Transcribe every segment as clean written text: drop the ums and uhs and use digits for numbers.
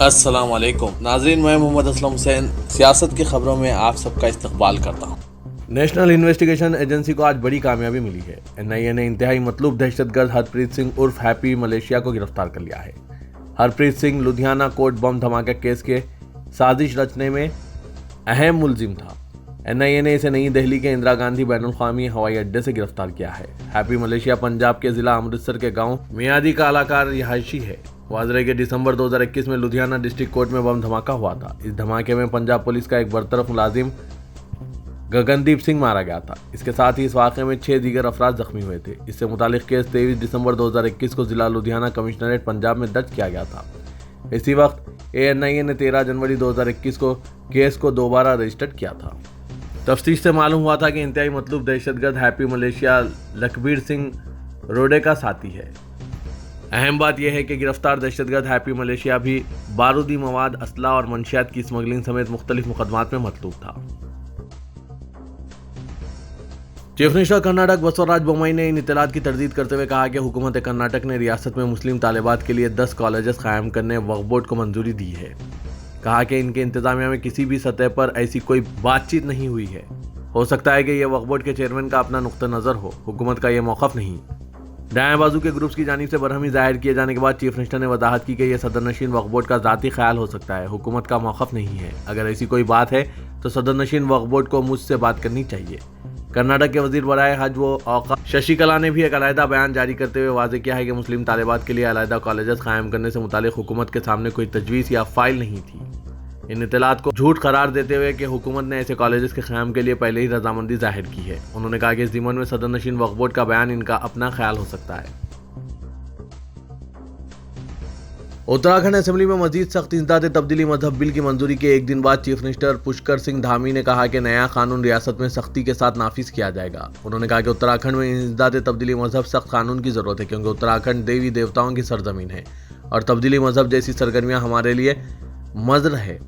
अस्सलाम वालेकुम नाजरीन, मैं मोहम्मद असलम हुसैन सियासत की खबरों में आप सबका इस्तकबाल करता हूँ। नेशनल इन्वेस्टिगेशन एजेंसी को आज बड़ी कामयाबी मिली है। एनआईए ने इंतहाई मतलूब दहशतगर्द हरप्रीत सिंह उर्फ हैप्पी मलेशिया को गिरफ्तार कर लिया है। हरप्रीत सिंह लुधियाना कोर्ट बम धमाका केस के साजिश रचने में अहम मुलजिम था। एनआईए ने इसे नई दिल्ली के इंदिरा गांधी बैनुल-अक़वामी हवाई अड्डे से गिरफ्तार किया है। हैप्पी मलेशिया पंजाब के जिला अमृतसर के गांव मियादी का अलाकार रिहायशी है। वाजरे के दिसंबर 2021 में लुधियाना डिस्ट्रिक्ट कोर्ट में बम धमाका हुआ था। इस धमाके में पंजाब पुलिस का एक बरतरफ मुलाजिम गगनदीप सिंह मारा गया था। इसके साथ ही इस वाक़े में 6 दीगर अफराद जख्मी हुए थे। इससे मुतालिक केस 23 दिसंबर 2021 को जिला लुधियाना कमिश्नरेट पंजाब में दर्ज किया गया था। इसी वक्त एएनआईए ने 13 जनवरी 2021 को केस को दोबारा रजिस्टर्ड किया था। तफ्तीश से मालूम हुआ था कि इंतहाई मतलूब दहशतगर्द हैप्पी मलेशिया लखबीर सिंह रोडे का साथी है। अहम बात यह है कि गिरफ्तार दहशतगर्द हैप्पी मलेशिया भी बारूदी मवाद, असला और मंशियात की स्मगलिंग समेत मुख्तलिफ मुकदमात में मतलूब था। चीफ मिनिस्टर कर्नाटक बसवराज बोम्मई ने इन इत्तलात की तरदीद करते हुए कहा कि हुकूमत कर्नाटक ने रियासत में मुस्लिम तालिबात के लिए 10 कॉलेजेस कायम करने वक्फ बोर्ड को मंजूरी दी है। कहा कि इनके इंतजामिया में किसी भी सतह पर ऐसी कोई बातचीत नहीं हुई है। हो सकता है कि यह वक्फ बोर्ड के चेयरमैन का अपना नुक्ता नज़र हो, हुकूमत का यह मौक़िफ़ नहीं। दाएं बाजू के ग्रुप्स की जानिब से बरहमी जाहिर किए जाने के बाद चीफ मिनिस्टर ने वजाहत की कि यह सदर नशीन वक्फ बोर्ड का ज़ाती ख्याल हो सकता है, हुकूमत का मौक़िफ़ नहीं है। अगर ऐसी कोई बात है तो सदर नशीन वक्फ बोर्ड को मुझसे बात करनी चाहिए। कर्नाटक के वजीर बराए हज व औक़ाफ़ शशिकला ने भी एक अलहदा बयान जारी करते हुए वाज़ेह किया है कि मुस्लिम तालिबात के लिए अलहदा कॉलेजेस कायम करने से मुतालिक हुकूमत के सामने कोई तजवीज़ या फाइल नहीं थी। इन इत्तलात को झूठ करार देते हुए कि हुकूमत ने ऐसे कॉलेजेस के क़याम के लिए पहले ही रजामंदी जाहिर की है। उन्होंने कहा कि इस ज़िमन में सदर नशीन वक्फ बोर्ड का बयान इनका अपना ख्याल हो सकता है। उत्तराखंड असेंबली में मजीद सख्त इंसदाद तब्दीली मजहब बिल की मंजूरी के एक दिन बाद चीफ मिनिस्टर पुष्कर सिंह धामी ने कहा कि नया कानून रियासत में सख्ती के साथ नाफिज किया जाएगा। उन्होंने कहा कि उत्तराखंड में इंसदाद तब्दीली मजहब सख्त कानून की ज़रूरत है, क्योंकि उत्तराखंड देवी देवताओं की सरजमीन है और तब्दीली मजहब जैसी सरगर्मियाँ हमारे लिए मज़र है।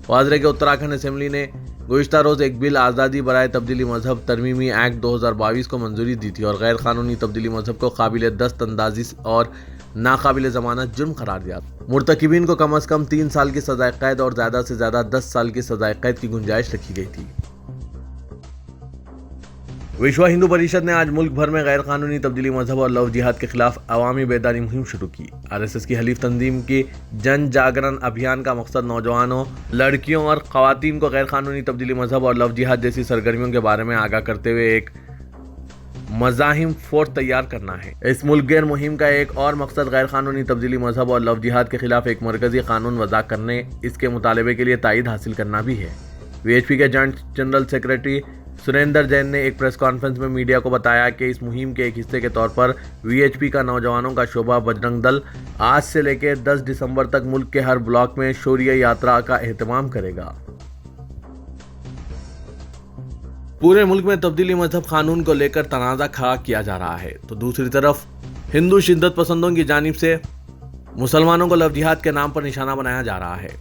वाजरे के उत्तराखंड असेंबली ने गुज़िश्ता रोज़ एक बिल आज़ादी बराए तब्दीली मजहब तरमीमी एक्ट 2022 को मंजूरी दी थी और गैर कानूनी तब्दीली मजहब को काबिल दस्त अंदाजी और नाकाबिल ज़मानत जुर्म करार दिया। मुर्तकिबीन को कम अज़ कम 3 साल की सज़ाए कैद और ज़्यादा से ज़्यादा 10 साल की सज़ाए कैद की गुंजाइश रखी गई थी। विश्व हिंदू परिषद ने आज मुल्क भर में गैर कानूनी तब्दीली मजहब और लव जिहाद के खिलाफ अवामी बेदारी मुहिम शुरू की। आरएसएस की हलीफ तंजीम की जन जागरण अभियान का मकसद नौजवानों, लड़कियों और ख़वातीन को गैर कानूनी तब्दीली मजहब और लव जिहाद जैसी सरगर्मियों के बारे में आगाह करते हुए एक मज़ाहिम फोर्स तैयार करना है। इस मुल्कगैर मुहिम का एक और मकसद गैर कानूनी तब्दीली मजहब और लव जिहाद के खिलाफ एक मरकजी कानून वज़ा करने, इसके मुतालबे के लिए तायीद हासिल करना भी है। वीएचपी के joint general secretary Surendra Jain ने एक प्रेस कॉन्फ्रेंस में मीडिया को बताया कि इस मुहिम के एक हिस्से के तौर पर वीएचपी का नौजवानों का शोबा बजरंग दल आज से लेकर 10 दिसंबर तक मुल्क के हर ब्लॉक में शौर्य यात्रा का एहतमाम करेगा। पूरे मुल्क में तब्दीली मजहब कानून को लेकर तनाज़ा खड़ा किया जा रहा है, तो दूसरी तरफ हिंदू शिद्दत पसंदों की जानिब से मुसलमानों को लव जिहाद के नाम पर निशाना बनाया जा रहा है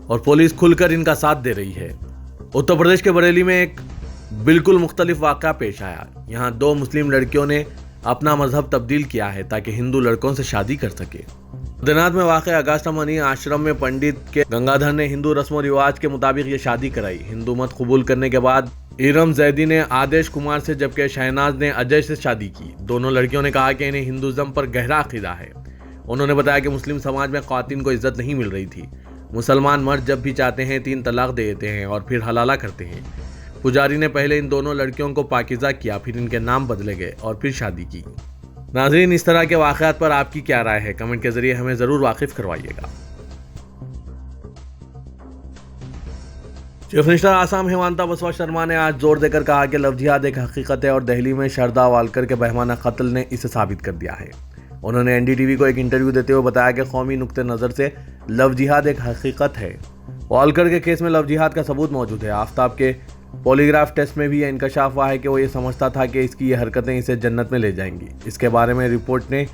और पुलिस खुलकर इनका साथ दे रही है। उत्तर प्रदेश के बरेली में एक बिल्कुल मुख्तलिफ वाक़या पेश आया। यहाँ 2 मुस्लिम लड़कियों ने अपना मजहब तब्दील किया है ताकि हिंदू लड़कों से शादी कर सके। दिनात में वाक़ अगास्टा मनी आश्रम में पंडित के गंगाधर ने हिंदू रस्म रिवाज के मुताबिक ये शादी कराई। हिंदू मत कबूल करने के बाद इरम जैदी ने आदेश कुमार से, जबकि शहनाज ने अजय से शादी की। दोनों लड़कियों ने कहा कि इन्हें हिंदुज़म पर गहरा अक़ीदा है। उन्होंने बताया कि मुस्लिम समाज में ख़वातीन को इज्जत नहीं मिल रही थी। मुसलमान मर्द जब भी चाहते हैं 3 तलाक दे देते हैं और फिर हलाला करते हैं। पुजारी ने पहले इन दोनों लड़कियों को पाकीज़ा किया, फिर इनके नाम बदले गए और फिर शादी की। नाज़रीन, इस तरह के वाक़यात पर आपकी क्या राय है? कमेंट के जरिए हमें ज़रूर वाकिफ़ करवाइएगा। चीफ मिनिस्टर आसाम हेमंता बिस्वा शर्मा ने आज जोर देकर कहा कि लव जिहाद एक हकीकत है और दिल्ली में शारदा वालकर के बहमाना कत्ल ने इसे साबित कर दिया है। उन्होंने एनडीटीवी को एक इंटरव्यू देते हुए बताया कि कौमी नुक्ते नज़र से लव जिहाद एक हकीकत है। वालकर के केस में लव जिहाद का सबूत मौजूद है। आफ्ताब के पॉलीग्राफ टेस्ट में भी यह इंकशाफ हुआ है कि वो ये समझता था कि इसकी ये हरकतें इसे जन्नत में ले जाएंगी। इसके बारे में रिपोर्ट ने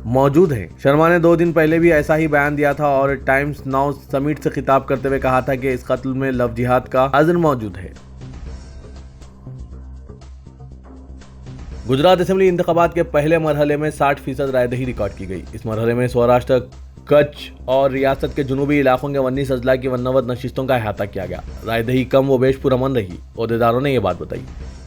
मौजूद है। शर्मा ने 2 दिन पहले भी ऐसा ही बयान दिया था और टाइम्स नाउ समिट से खिताब करते हुए कहा था कि इस कत्ल में लव जिहाद का अज़्र मौजूद है। गुजरात असेंबली इंतखाबात के पहले मरहले में 60% रायदही रिकॉर्ड की गई। इस मरहले में सौराष्ट्र कच्छ और रियासत के जुनूबी इलाकों के 19 अजला की 59 नशिस्तों का अहाता किया गया। रायदही कम व बेश पुरअमन रही, ओहदेदारों ने यह बात बताई।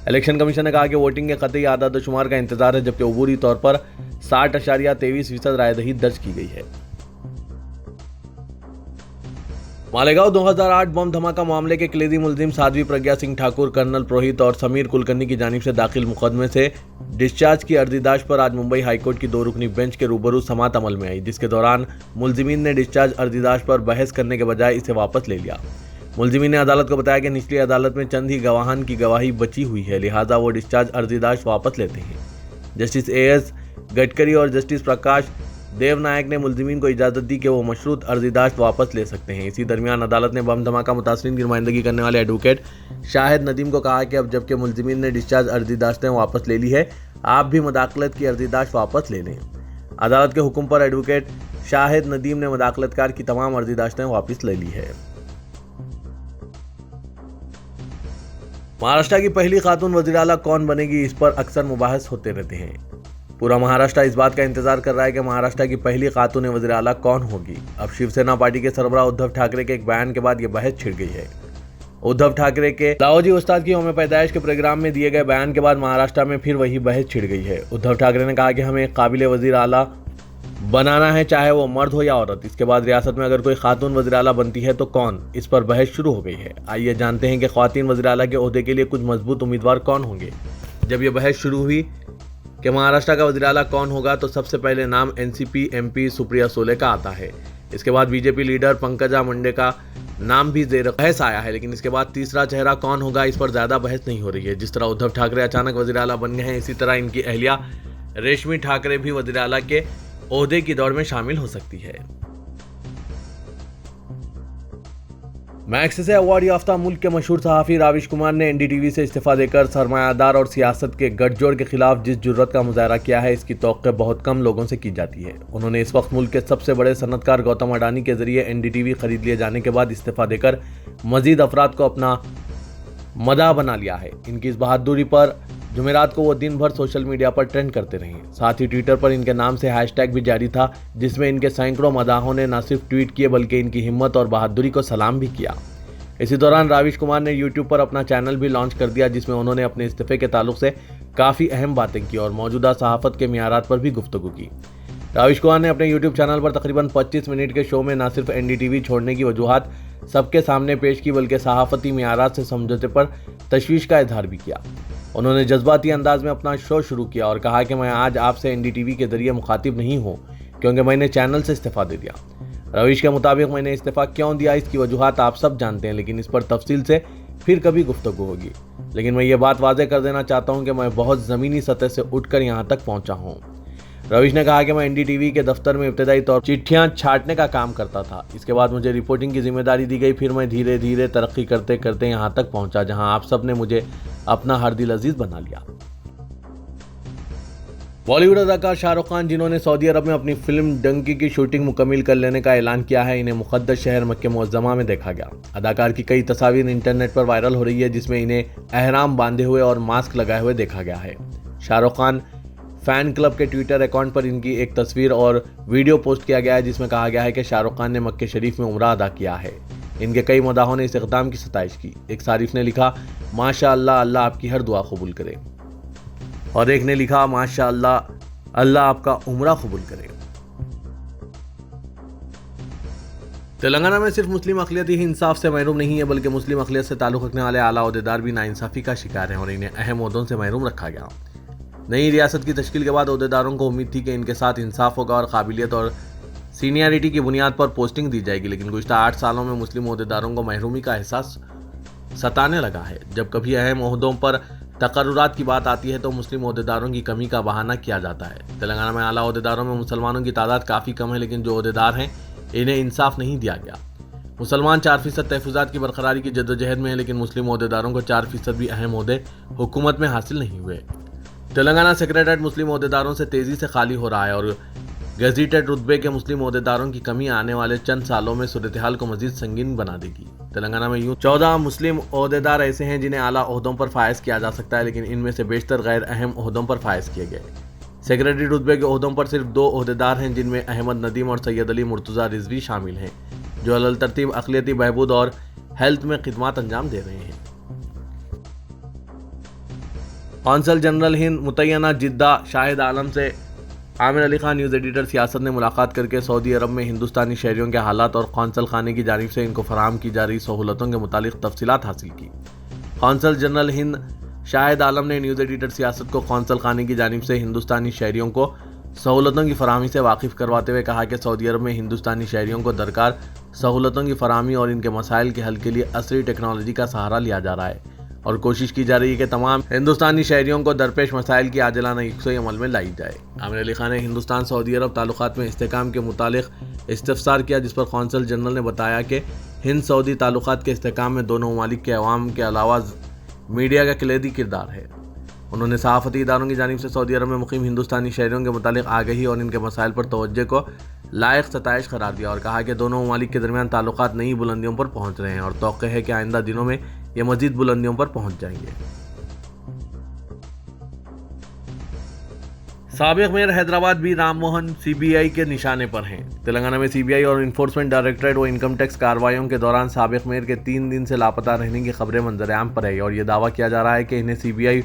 इलेक्शन कमीशन ने कहा कि वोटिंग के कतई आदाद शुमार का इंतजार है, जबकि अबूरी तौर पर 60.23% रायदही दर्ज की गई है। मालेगांव 2008 बम धमाका मामले के कलीदी मुलजिम साध्वी प्रज्ञा सिंह ठाकुर, कर्नल पुरोहित और समीर कुलकर्णी की जानिब से दाखिल मुकदमे से डिस्चार्ज की अर्जीदाश्त पर आज मुंबई हाईकोर्ट की 2 रुकनी बेंच के रूबरू समाअत अमल में आई, जिसके दौरान मुलजिमीन ने डिस्चार्ज अर्जीदाश्त पर बहस करने के बजाय इसे वापस ले लिया। मुलजिमीन ने अदालत को बताया कि निचली अदालत में चंद ही गवाहान की गवाही बची हुई है, लिहाजा वो डिस्चार्ज अर्जीदाश्त वापस लेते हैं। जस्टिस एएस गडकरी और जस्टिस प्रकाश देव नायक ने मुलजिमीन को इजाज़त दी कि वो मशरूत अर्जीदाश्त वापस ले सकते हैं। इसी दरमियान अदालत ने बम धमाका मुतासरीन की नुमाइंदगी करने वाले एडवोकेट शाहिद नदीम को कहा कि अब जबकि मुलजिमीन ने डिस्चार्ज अर्जीदाश्तें वापस ले ली है, आप भी मुदाखलत की अर्जीदाश्त वापस ले लें। अदालत के हुक्म पर एडवोकेट शाहिद नदीम ने मुदाखलतकार की तमाम अर्जीदाश्तें वापस ले ली है। महाराष्ट्र की पहली खातून वज़ीर आला कौन बनेगी, इस पर अक्सर मुबाहस होते रहते हैं। पूरा महाराष्ट्र इस बात का इंतजार कर रहा है कि महाराष्ट्र की पहली खातून वज़ीर आला कौन होगी। अब शिवसेना पार्टी के सरबराह उद्धव ठाकरे के एक बयान के बाद यह बहस छिड़ गई है। उद्धव ठाकरे के लाहौजी उस्ताद की यौम पैदाइश के प्रोग्राम में दिए गए बयान के बाद महाराष्ट्र में फिर वही बहस छिड़ गई है। उद्धव ठाकरे ने कहा कि हमें एक काबिल वज़ीर आला बनाना है, चाहे वो मर्द हो या औरत। इसके बाद रियासत में अगर कोई खातून वज़ीर आला बनती है तो कौन, इस पर बहस शुरू हो गई है। आइए जानते हैं कि खातून वज़ीर आला के ओहदे के लिए कुछ मजबूत उम्मीदवार कौन होंगे। जब यह बहस शुरू हुई कि महाराष्ट्र का वज़ीर आला कौन होगा, तो सबसे पहले नाम एनसीपी एमपी सुप्रिया सुले का आता है। इसके बाद बीजेपी लीडर पंकजा मुंडे का नाम भी ज़ेर बहस आया है, लेकिन इसके बाद तीसरा चेहरा कौन होगा, इस पर ज़्यादा बहस नहीं हो रही है। जिस तरह उद्धव ठाकरे अचानक वज़ीर आला बन गए हैं, इसी तरह इनकी अहलिया रेशमी ठाकरे भी वज़ीर आला के ओहदे की दौड़ में शामिल हो सकती है। मैक्स से अवार्ड याफ्ता मुल्क के मशहूर सहाफ़ी राविश कुमार ने एनडीटीवी से इस्तीफा देकर सरमायादार और सियासत के गठजोड़ के खिलाफ जिस जुर्रत का मुजाहरा किया है, इसकी तौक़्क़े बहुत कम लोगों से की जाती है। उन्होंने इस वक्त मुल्क के सबसे बड़े सनतकार गौतम अडानी के जरिए एनडीटीवी खरीद लिए जाने के बाद इस्तीफा देकर मजीद अफराद को अपना मदाह बना लिया है। इनकी इस बहादुरी पर जुमेरात को वो दिन भर सोशल मीडिया पर ट्रेंड करते रहे। साथ ही ट्विटर पर इनके नाम से हैशटैग भी जारी था, जिसमें इनके सैकड़ों मदाहों ने न सिर्फ ट्वीट किए बल्कि इनकी हिम्मत और बहादुरी को सलाम भी किया। इसी दौरान राविश कुमार ने यूट्यूब पर अपना चैनल भी लॉन्च कर दिया, जिसमें उन्होंने अपने इस्तीफे के ताल्लुक से काफ़ी अहम बातें की और मौजूदा सहाफ़त के मियारात पर भी गुफ्तगू की। राविश कुमार ने अपने यूट्यूब चैनल पर तकरीबन 25 मिनट के शो में न सिर्फ एनडीटीवी छोड़ने की वजूहात सबके सामने पेश की, बल्कि सहाफ़ती मियारात से समझौते पर तशवीश का इजहार भी किया। उन्होंने जज्बाती अंदाज में अपना शो शुरू किया और कहा कि मैं आज आपसे एनडीटीवी के जरिए मुखातिब नहीं हूँ, क्योंकि मैंने चैनल से इस्तीफा दे दिया। रविश के मुताबिक मैंने इस्तीफा क्यों दिया, इसकी वजूहात आप सब जानते हैं, लेकिन इस पर तफसील से फिर कभी गुफ्तगू होगी। लेकिन मैं ये बात वाज़ेह कर देना चाहता हूँ कि मैं बहुत ज़मीनी सतह से उठकर यहाँ तक पहुँचा हूँ। रविश ने कहा कि मैं एनडीटीवी के दफ्तर में इब्तदाई तौर पर चिट्ठियाँ छांटने का काम करता था। इसके बाद मुझे रिपोर्टिंग की जिम्मेदारी दी गई, फिर मैं धीरे धीरे तरक्की करते करते यहाँ तक पहुँचा जहाँ आप सब ने मुझे अपना हर दिल अजीज़ बना लिया। बॉलीवुड अदाकार शाहरुख खान, जिन्होंने सऊदी अरब में अपनी फिल्म डंकी की शूटिंग मुकम्मल कर लेने का ऐलान किया है, इन्हें मुक़द्दस शहर मक्के मुअज़्ज़मा में देखा गया। अदाकार की कई तस्वीरें इंटरनेट पर वायरल हो रही है, जिसमें इन्हें एहराम बांधे हुए और मास्क लगाए हुए देखा गया है। शाहरुख खान फैन क्लब के ट्विटर अकाउंट पर इनकी एक तस्वीर और वीडियो पोस्ट किया गया है, जिसमें कहा गया है कि शाहरुख खान ने मक्के शरीफ में उम्रा अदा किया है। इनके कई मदाहों ने इस इक़दाम की सताइश की। एक सारिफ ने लिखा, माशाअल्लाह, अल्लाह आपकी हर दुआ कबूल करे, और एक ने लिखा, माशाअल्लाह, अल्लाह आपका उम्रा कबूल करे। तेलंगाना में सिर्फ मुस्लिम अक़लियत ही इंसाफ से महरूम नहीं है, बल्कि मुस्लिम अक़लियत से ताल्लुक़ रखने वाले आला ओहदेदार भी नाइंसाफ़ी का शिकार हैं और इन्हें अहम ओहदों से महरूम रखा गया। नई रियासत की तश्कील के बाद ओहदेदारों को उम्मीद थी कि इनके साथ इंसाफ होगा और काबिलियत और सीनियरिटी की बुनियाद पर पोस्टिंग दी जाएगी, लेकिन गुज़श्ता 8 सालों में मुस्लिम ओहदेदारों को महरूमी का एहसास सताने लगा है। जब कभी अहम ओहदों पर तकर्रुरात की बात आती है तो मुस्लिम ओहदेदारों की कमी का बहाना किया जाता है। तेलंगाना में आला ओहदेदारों में मुसलमानों की तादाद काफ़ी कम है, लेकिन जो ओहदेदार हैं इन्हें इंसाफ नहीं दिया गया। मुसलमान 4% तहफ़्फ़ुज़ात की बरकरारी की जद्दोजहद में है, लेकिन मुस्लिम ओहदेदारों को 4% भी अहम ओहदे हुकूमत में हासिल नहीं हुए। तेलंगाना सेक्रेटरीट मुस्लिम ओहदेदारों से तेज़ी से खाली हो रहा है और गज़ीटेड रुतबे के मुस्लिम ओहदेदारों की कमी आने वाले चंद सालों में सूरत हाल को मज़ीद संगीन बना देगी। तेलंगाना में यूँ 14 मुस्लिम ओहदेदार ऐसे हैं जिन्हें आला ओहदों पर फायज किया जा सकता है, लेकिन इनमें से बेशतर गैर अहम ओहदों पर फायज किए गए। सेक्रेटरी रुतबे के ओहदों पर सिर्फ 2 ओहदेदार हैं, जिनमें अहमद नदीम और सैयद अली मुर्तज़ा रिजवी शामिल हैं, जो अलल तरतीब अक़लियती बहबूद और हेल्थ में खिदमत अंजाम दे रहे हैं। कौंसल जनरल हिंद मुतय्यना जिद्दा शाहिद आलम से आमिर अली खान न्यूज़ एडिटर सियासत ने मुलाकात करके सऊदी अरब में हिंदुस्तानी शहरियों के हालात और कौंसल खाने की जानिब से इनको फराहम की जा रही सहूलतों के मुतालिक तफसीलात हासिल की। कौंसल जनरल हिंद शाहिद आलम ने न्यूज़ एडिटर सियासत को कौंसल खाने की जानिब से हिंदुस्तानी शहरियों को सहूलतों की फराहमी से वाकिफ़ करवाते हुए कहा कि सऊदी अरब में हिंदुस्तानी शहरियों को दरकार सहूलतों की फराहमी और इनके मसाइल के हल के लिए असरी टेक्नोलॉजी का सहारा लिया जा रहा है और कोशिश की जा रही है कि तमाम हिंदुस्तानी शहरियों को दरपेश मसाइल की आजिलाना यकसई अमल में लाई जाए। आमिर अली खान ने हिंदुस्तान सऊदी अरब ताल्लुकात में इस्तेहकाम के मुतालिक इस्तफसार किया, जिस पर कौंसल जनरल ने बताया कि हिंद सऊदी ताल्लुकात के इस्तेहकाम में दोनों ममालिक के अवाम के अलावा मीडिया का कलीदी किरदार है। उन्होंने सहाफ़ती इदारों की जानिब से सऊदी अरब में मुकीम हिंदुस्तानी शहरियों के मुतालिक आगही और इनके मसाइल पर तवज्जो को लायक सताइश करार दिया और कहा कि दोनों ममालिक के दरमियान ताल्लुकात नई बुलंदियों पर पहुँच रहे हैं और तौक़्क़े है कि आइंदा दिनों में ये मज़ीद बुलंदियों पर पहुँच जाएंगे। साबिक़ mayor Hyderabad B Ram Mohan CBI के निशाने पर हैं। तेलंगाना में CBI और इन्फोर्समेंट डायरेक्टरेट व इनकम टैक्स कार्रवाइयों के दौरान साबिक़ मेयर के 3 दिन से लापता रहने की खबरें मंजर-ए-आम पर है और ये दावा किया जा रहा है कि इन्हें CBI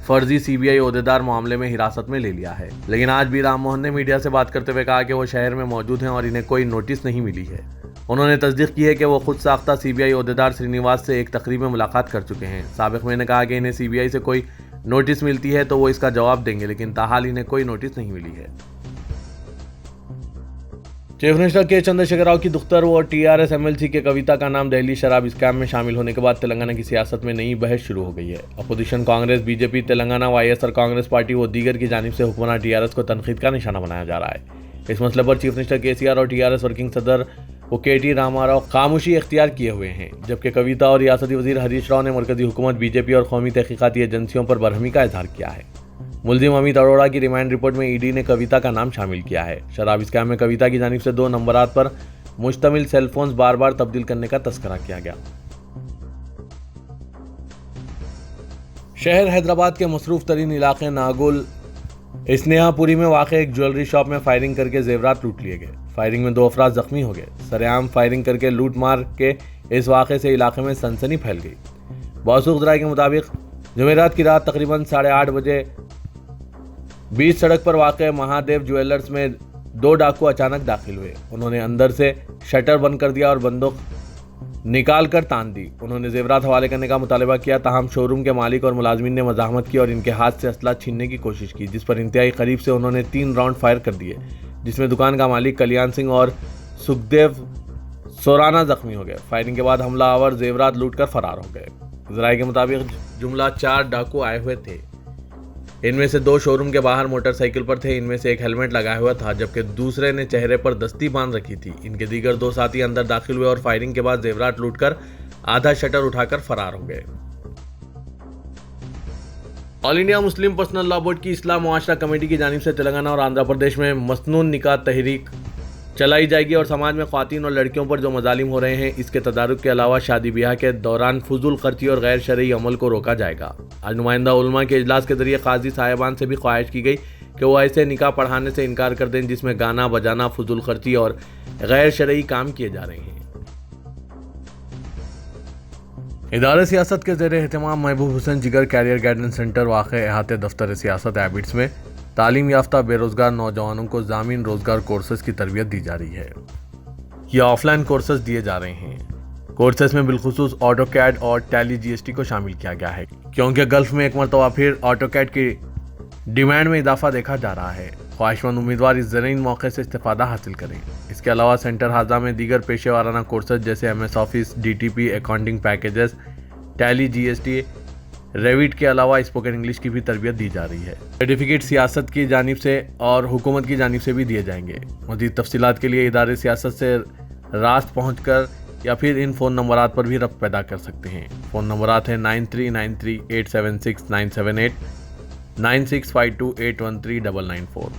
फर्जी CBI ओहदेदार मामले में हिरासत में ले लिया है। लेकिन आज भी राम मोहन ने मीडिया से बात करते हुए कहा कि वो शहर में मौजूद हैं और इन्हें कोई नोटिस नहीं मिली है। उन्होंने तस्दीक की है कि वो खुद साख्ता CBI ओहदेदार श्रीनिवास से एक तकरीब में मुलाकात कर चुके हैं। साबिक़ मेयर ने कहा कि इन्हें CBI से कोई नोटिस मिलती है तो वो इसका जवाब देंगे, लेकिन ताहाल इन्हें कोई नोटिस नहीं मिली है। चीफ मिनिस्टर के चंद्रशेखर राव की दुख्तर और TRS MLC के कविता का नाम दिल्ली शराब स्कैम में शामिल होने के बाद तेलंगाना की सियासत में नई बहस शुरू हो गई है। Opposition Congress, BJP, Telangana YSR Congress party व दीगर की जानिब से हुक्मरान TRS को तनकीद का निशाना बनाया जा रहा है। इस मसले पर चीफ मिनिस्टर KCR और TRS वर्किंग सदर वो KT रामाराव खामोशी इख्तियार किए हुए हैं, जबकि कविता और रियासती वजीर हरीश राव ने मरकजी हुकूमत, BJP और कौमी तहकीकाती एजेंसियों पर बरहमी का इजहार किया है। मुलजिम अमित अरोड़ा की रिमांड रिपोर्ट में ED ने कविता का नाम शामिल किया है। शराब स्कैम में कविता की जानिब से 2 नंबरात पर मुश्तमिल सेलफोन्स बार बार तब्दील करने का तस्करा किया गया। शहर हैदराबाद के मसरूफ तरीन इलाके नागुल स्नेहापुरी में वाक़ एक ज्वेलरी शॉप में फायरिंग करके जेवरात लूट लिए गए। फायरिंग में 2 अफराद जख्मी हो गए। सरेआम फायरिंग करके लूट मार के इस वाक़े से इलाके में सनसनी फैल गई। मौसूख ज़राए के मुताबिक जुमेरात की रात तकरीबन 8:30 बजे बीच सड़क पर वाक़ महादेव ज्वेलर्स में 2 डाकू अचानक दाखिल हुए। उन्होंने अंदर से शटर बंद कर दिया और बंदूक निकाल कर तान दी। उन्होंने जेवरात हवाले करने का मुतालबा किया, ताहम शोरूम के मालिक और मुलाजमीन ने मज़ाहमत की और इनके हाथ से असला छीनने की कोशिश की, जिस पर इंतहाई करीब से उन्होंने 3 राउंड फायर कर दिए, जिसमें दुकान का मालिक कल्याण सिंह और सुखदेव सोराना जख्मी हो गए। फायरिंग के बाद हमलावर जेवरात लूट कर फरार हो गए। ज़राए के मुताबिक जुमला 4 डाकू आए हुए थे। इनमें से 2 शोरूम के बाहर मोटरसाइकिल पर थे। इनमें से एक हेलमेट लगाया हुआ था, जबकि दूसरे ने चेहरे पर दस्ती बांध रखी थी। इनके दीगर 2 साथी अंदर दाखिल हुए और फायरिंग के बाद जेवरात लूटकर आधा शटर उठाकर फरार हो गए। All India Muslim personal law board की इस्लाह मुआशरा कमेटी की जानिब से तेलंगाना और आंध्र प्रदेश में मसनून निकाह तहरीक चलाई जाएगी और समाज में ख्वातीन और लड़कियों पर जो मजालिम हो रहे हैं, इसके तदारुक के अलावा शादी ब्याह के दौरान फजूल खर्ची और गैर शरई अमल को रोका जाएगा। आज नुमाइंदा उलमा के इजलास के जरिए काजी साहिबान से भी ख्वाहिश की गई कि वो ऐसे निकाह पढ़ाने से इनकार कर दें जिसमें गाना बजाना, फजूल खर्ची और गैर शरई काम किए जा रहे हैं। इदारे सियासत के ज़ेर एहतमाम महबूब हुसैन जिगर कैरियर गाइडेंस सेंटर वाक़ अहाते दफ्तर सियासत एबिट्स में तालीम याफ्ता बेरोज़गार नौजवानों को ज़ामीन रोज़गार कोर्सेज की तरबियत दी जा रही है। ये ऑफलाइन कोर्सेज दिए जा रहे हैं। कोर्सेज में बिलखुसूस ऑटोकैड और टैली GST को शामिल किया गया है, क्योंकि गल्फ में एक मरतबा फिर ऑटोकैड की डिमांड में इजाफा देखा जा रहा है। ख्वाहिशमंद उम्मीदवार इस ज़रीन मौके से इस्तेफ़ादा हासिल करें। इसके अलावा सेंटर हाजा में दीगर पेशे वाराना कोर्सेज जैसे MS office, DTP, accounting packages, tally GST, Revit के अलावा स्पोकन इंग्लिश की भी तरबियत दी जा रही है। सर्टिफिकेट सियासत की जानिब से और हुकूमत की जानिब से भी दिए जाएंगे। मज़ीद तफसीलात के लिए इदारे सियासत से रास्त पहुँचकर या फिर इन फ़ोन नंबरात पर भी रब्त पैदा कर सकते हैं। फ़ोन नंबरात हैं 9393 876 978, 9652 813 994।